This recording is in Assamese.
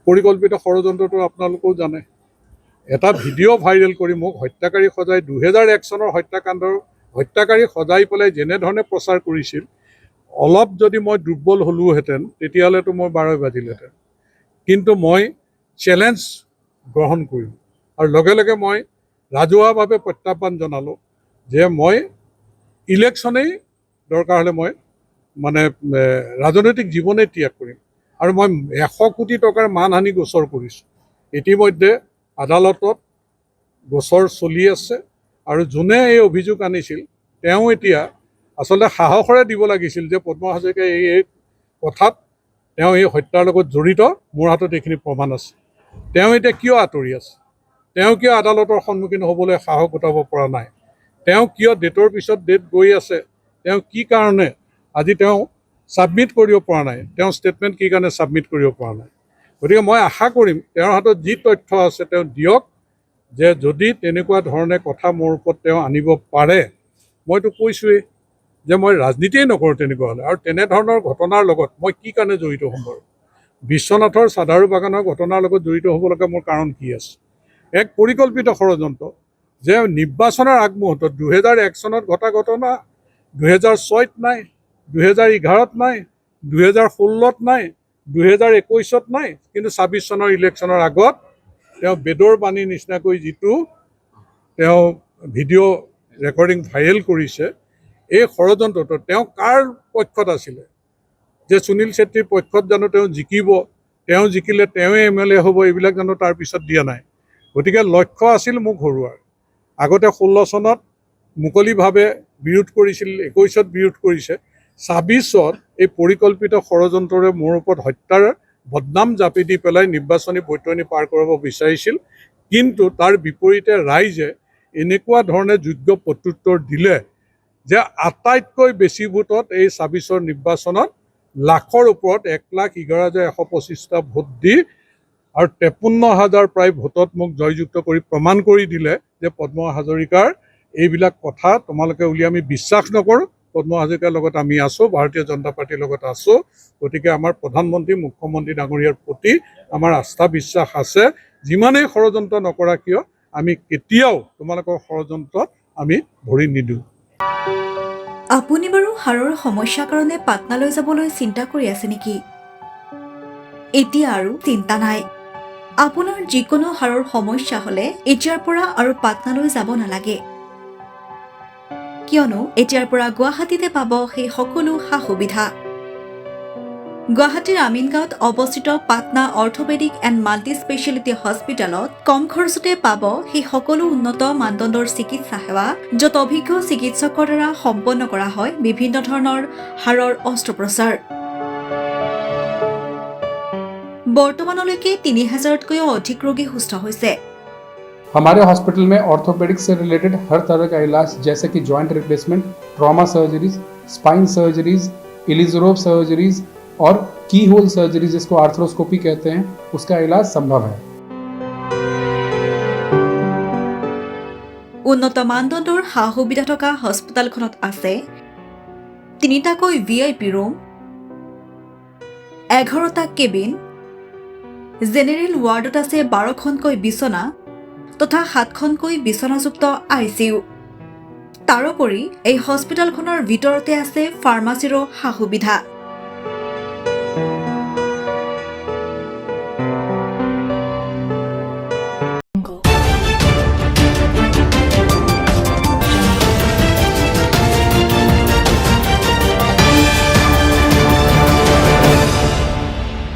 পৰিকল্পিত ষড়যন্ত্ৰটো আপোনালোকেও জানে। এটা ভিডিঅ' ভাইৰেল কৰি মোক হত্যাকাৰী সজাই 2001 চনৰ হত্যাকাৰী সজাই পেলাই যেনেধৰণে প্ৰচাৰ কৰিছিল, অলপ যদি মই দুৰ্বল হ'লোহেঁতেন তেতিয়াহ'লেতো মই 12 বাজিলেহেঁতেন। কিন্তু মই চেলেঞ্জ গ্ৰহণ কৰিলোঁ আৰু লগে লগে মই ৰাজহুৱাভাৱে প্ৰত্যাহ্বান জনালোঁ যে মই ইলেকশ্যনেই দৰকাৰ হ'লে মই ৰাজনৈতিক জীৱনেই ত্যাগ কৰিম। আৰু মই 100 কোটি টকাৰ মানহানি গোচৰ কৰিছোঁ। ইতিমধ্যে আদালতত গোচৰ চলি আছে আৰু যোনে এই অভিযোগ আনিছিল তেওঁ এতিয়া আচলতে সাহসেৰে দিব লাগিছিল যে পদ্ম হাজৰিকাই এই কথাত তেওঁ এই হত্যাৰ লগত জড়িত, মোৰ হাতত এইখিনি প্ৰমাণ আছে। তেওঁ এতিয়া কিয় আঁতৰি আছে? তেওঁ কিয় আদালতৰ সন্মুখীন হ'বলৈ সাহস গোটাব পৰা নাই? তেওঁ কিয় ডেটৰ পিছত ডেট গৈ আছে? তেওঁ কি কাৰণে আজি তেওঁ ছাবমিট কৰিব পৰা নাই? তেওঁ ষ্টেটমেণ্ট কি কাৰণে ছাবমিট কৰিব পৰা নাই? গতিকে মই আশা কৰিম তেওঁৰ হাতত যি তথ্য আছে তেওঁ দিয়ক, যে যদি তেনেকুৱা ধৰণে কথা মোৰ ওপৰত তেওঁ আনিব পাৰে, মইতো কৈছোঁৱেই যে মই ৰাজনীতিয়েই নকৰোঁ তেনেকুৱা হ'লে। আৰু তেনেধৰণৰ ঘটনাৰ লগত মই কি কাৰণে জড়িত হ'ম বাৰু? বিশ্বনাথৰ চাধাৰু বাগানৰ ঘটনাৰ লগত জড়িত হ'ব লগা মোৰ কাৰণ কি আছে? এক পৰিকল্পিত ষড়যন্ত্ৰ যে নিৰ্বাচনৰ আগমুহূৰ্তত 2001 চনত ঘটা ঘটনা 2006ত নাই, 2011ত নাই, 2016ত নাই, 2021ত নাই, কিন্তু 26 চনৰ ইলেকশ্যনৰ আগত তেওঁ বেদৰ বাণীৰ নিচিনাকৈ যিটো তেওঁ ভিডিঅ' ৰেকৰ্ডিং ভাইৰেল কৰিছে, এই ষড়যন্ত্ৰটো তেওঁ কাৰ পক্ষত আছিলে? যে সুনীল ছেত্ৰীৰ পক্ষত জানো তেওঁ জিকিব, তেওঁ জিকিলে তেওঁৱে MLA হ'ব, এইবিলাক জানো তাৰ পিছত দিয়া নাই? গতিকে লক্ষ্য আছিল মোক হৰুৱাৰ। আগতে 16 চনত মুকলিভাৱে বিৰোধ কৰিছিল, 21ত বিৰোধ কৰিছে, 26ত এই পৰিকল্পিত ষড়যন্ত্ৰৰে মোৰ ওপৰত হত্যাৰ বদনাম জাপি দি পেলাই নিৰ্বাচনী বৈতৰণি পাৰ কৰাব বিচাৰিছিল। কিন্তু তাৰ বিপৰীতে ৰাইজে এনেকুৱা ধৰণে যোগ্য প্ৰত্যুত্তৰ দিলে যে আটাইতকৈ বেছি ভোটত এই 26ৰ নিৰ্বাচনত লাখৰ ওপৰত 1,11,125টা ভোট দি আৰু 53,000 প্ৰায় ভোটত মোক জয়যুক্ত কৰি প্ৰমাণ কৰি দিলে যে পদ্ম হাজৰিকাৰ এইবিলাক কথা তোমালোকে উলিয়াই আমি বিশ্বাস নকৰোঁ। পদ্ম হাজৰিকাৰ লগত আমি আছোঁ, ভাৰতীয় জনতা পাৰ্টীৰ লগত আছোঁ। গতিকে আমাৰ প্ৰধানমন্ত্ৰী মুখ্যমন্ত্ৰী ডাঙৰীয়াৰ প্ৰতি আমাৰ আস্থা বিশ্বাস আছে। যিমানেই ষড়যন্ত্ৰ নকৰা কিয় আমি কেতিয়াও তোমালোকৰ ষড়যন্ত্ৰত আমি ভৰি নিদিওঁ। আপুনি বাৰু হাড়ৰ সমস্যাৰ কাৰণে পাটনালৈ যাবলৈ চিন্তা কৰি আছে নেকি? এতিয়া আৰু চিন্তা নাই। আপোনাৰ যিকোনো হাড়ৰ সমস্যা হ'লে এতিয়াৰ পৰা আৰু পাটনালৈ যাব নালাগে, কিয়নো এতিয়াৰ পৰা গুৱাহাটীতে পাব সেই সকলো সা সুবিধা। গুৱাহাটীৰ আমিনগাঁৱত অৱস্থিত Patna orthopaedic and multi speciality হস্পিটেলত কম খৰচতে পাব সেই সকলো উন্নত মানদণ্ডৰ চিকিৎসা সেৱা, য'ত অভিজ্ঞ চিকিৎসকৰ দ্বাৰা সম্পন্ন কৰা হয় বিভিন্ন ধৰণৰ হাড়ৰ অস্ত্ৰোপচাৰ। বৰ্তমানলৈকে 3,000তকৈও অধিক ৰোগী সুস্থ হৈছে। हमारे हॉस्पिटल में ऑर्थोपेडिक्स से रिलेटेड हर तरह का इलाज जैसे कि joint replacement, trauma surgeries, spine surgeries, Ilizarov surgeries और की होल सर्जरी जिसको आर्थ्रोस्कोपी कहते हैं, उसका इलाज संभव है। উন্নত মানদণ্ডৰ সা সুবিধা থকা হস্পিটেলখনত আছে 3টাকৈ VIP ৰুম, 11টা কেবিন, জেনেৰেল ৱাৰ্ডত আছে 12খনকৈ বিচনা তথা 7খনকৈ বিচনাযুক্ত ICU। তাৰোপৰি এই হস্পিটেলখনৰ ভিতৰতে আছে ফাৰ্মাচীৰো সা সুবিধা।